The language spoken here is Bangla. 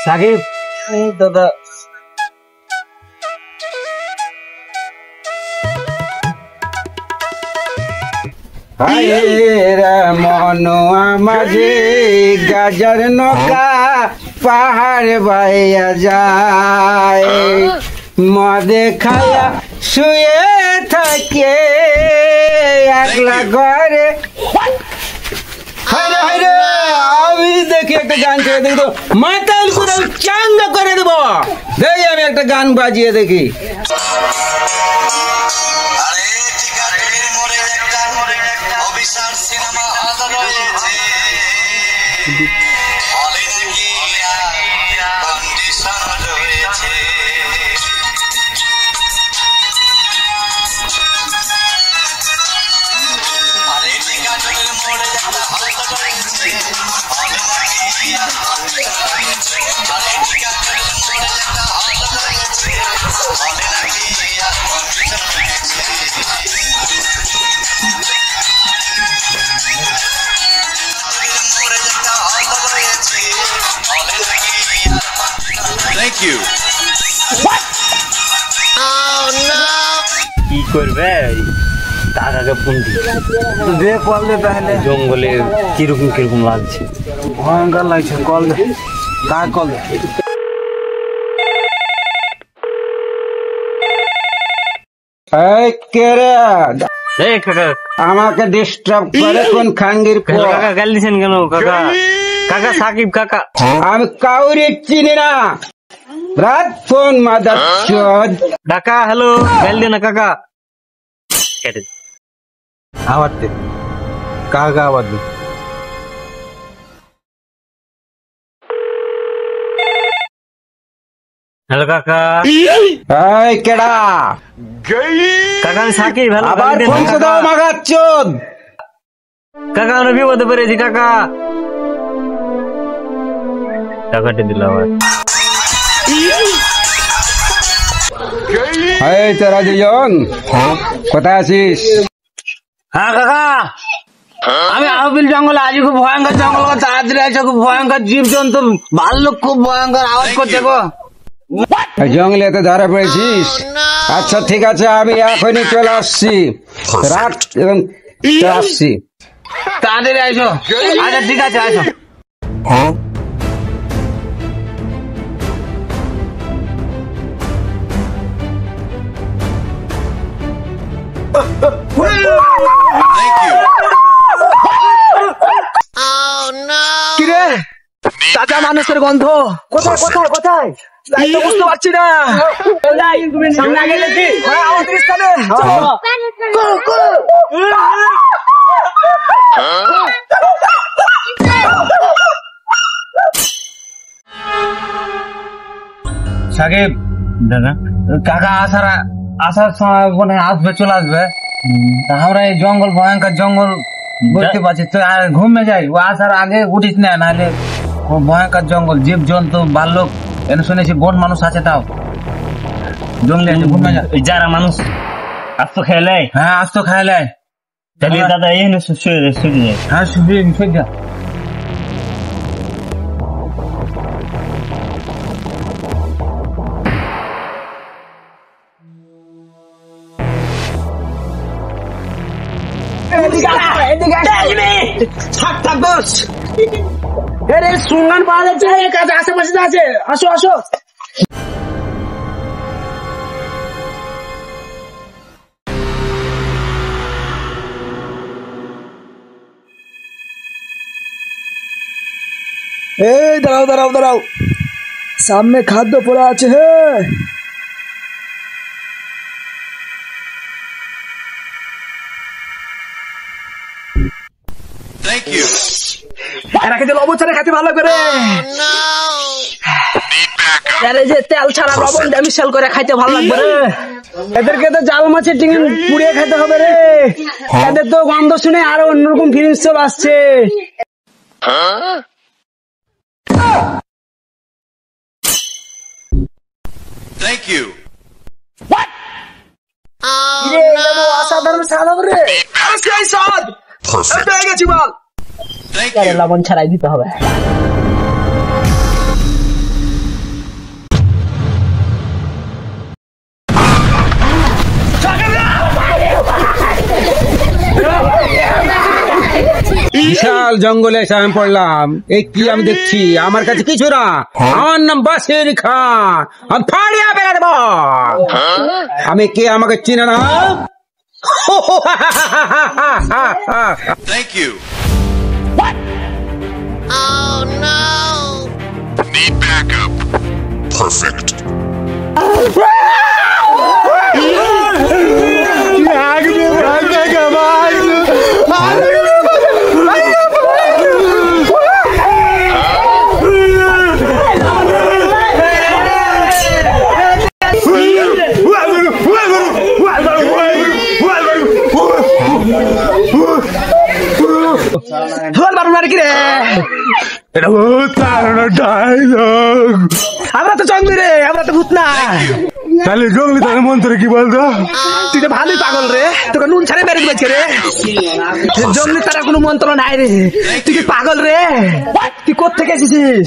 সাকিব দাদা মনোয়া মাঝে গাজার নৌকা পাহাড় বাইয়া যায় মদে খায়া শুয়ে থাকে একলা ঘরে। আমি দেখি একটা গান ছেড়ে দেখি তো মাতাল করে চাঙ্গা করে দেবো। দেখি আমি একটা গান বাজিয়ে দেখি। Thank you. What? Oh no. কি করবে কাকাকে ফোন দে কল দে তাহলে। জঙ্গলে কিরকম কিরকম লাগছে, ভয়ঙ্কর লাগছে। কল দে, কার কল দে। এই কে রে? এই কাকা আমাকে ডিস্টার্ব করে কোন খাঙ্গির পর? কাকা গাল দিছেন কেন কাকা? কাকা সাকিব কাকা। আমি কাউরি চিনি না। রাত ফোন মাদার চোদ। কাকা হ্যালো, গাল দে না কাকা। কেটে আওয়াজ দে, কাকা আওয়াজ দে। হ্যালো কাকা। এই কেডা? কাকা আমি সাকিব। হ্যালো আবার ফোন তো দাও মাগার চোদ। কাকা আমি বিপদে পড়েছি কাকা। টাকাটা দিল আবার। এই তোরা দুজন কোথায় আছিস? হ্যাঁ কাকা, আমি আহবিল জঙ্গলে আজ খুব ভয়ঙ্কর জঙ্গল, তাড়াতাড়ি আছে। খুব ভয়ঙ্কর জীব জন্তু, ভাল্লুক খুব ভয়ঙ্কর আওয়াজ করছে গো। জঙ্গলেতে ধরা পড়েছিস? আচ্ছা ঠিক আছে, আমি এখনই চলে আসছি। রাত এবং আসছি। তাড়াতাড়ি আসো। আচ্ছা ঠিক আছে, আসো। Thank you. Oh no. কিরে চাচা, মানুষের গন্ধ কোথায় কোথায় কোথায়? তো বুঝতে পারছি না। সামনে আগে গেছি। হ্যাঁ আমাদের স্থানে। সাকিব দাদা, কাকা আসার সময় মনে আসবে, চলে আসবে। আমরা এই জঙ্গল, ভয়ঙ্কর জঙ্গল বুঝতে পারছি তো, আর ঘুমে যাই। ও আসার আগে উঠিস না, নাহলে ভয়ঙ্কর জঙ্গল, জীব জন্তু, ভাল্লুক। এনে শুনেছি বন মানুষ আছে, তাও জঙ্গলে ঘুমে যায়। যারা মানুষ আস্ত খেলে, হ্যাঁ আস্ত খাইলে দাদা এই শুয়ে যায়। হ্যাঁ শুয়ে যা। সুঙ্গান পাওয়া যাচ্ছে আশেপাশে আছে। আসো আসো। এই দাঁড়াও দাঁড়াও দাঁড়াও, সামনে খাদ্য পড়ে আছে। হে Thank you. এরা খেতে লবণ ছাড়া খেতে ভালো করে। আরে যে তেল ছাড়া লবণ দিয়ে মিশাল করে খাইতে ভালো লাগবে রে। এদেরকে তো জাল মাছের টিঙে পুড়িয়ে খাইতে হবে রে। এদের তো গন্ধ শুনে আরো অন্যরকম ফিলিংস চলে আসছে। Thank you. অসাধারণ স্বাদ হবে রে। সেই স্বাদ পেয়ে গেছি বল। Thank you. লবণ ছাড়াই দিতে হবে। বিশাল জঙ্গলে এসে আমি পড়লাম। এই কি আমি দেখছি, আমার কাছে কিছু না, আমার নাম বাসির খান, আমি ফাড়িয়া বেড়ে দেব। আমি কে আমাকে চিনে না? Thank you. What? Oh no. Need backup. Perfect. ধর বারো মারি কি রে? আমরা তো জঙ্গলি রে, আমরা তো ভূত না। তাহলে জঙ্গলি তাহলে মন্ত্র কি বলতো? তুই তো ভালোই পাগল রে, তোকে নুন ছাড়ে বেরিয়ে গেছে রে। জঙ্গলি তারা কোনো মন্ত্র নাই রে, তুই কি পাগল রে? তুই কোথেকে এসেছিস?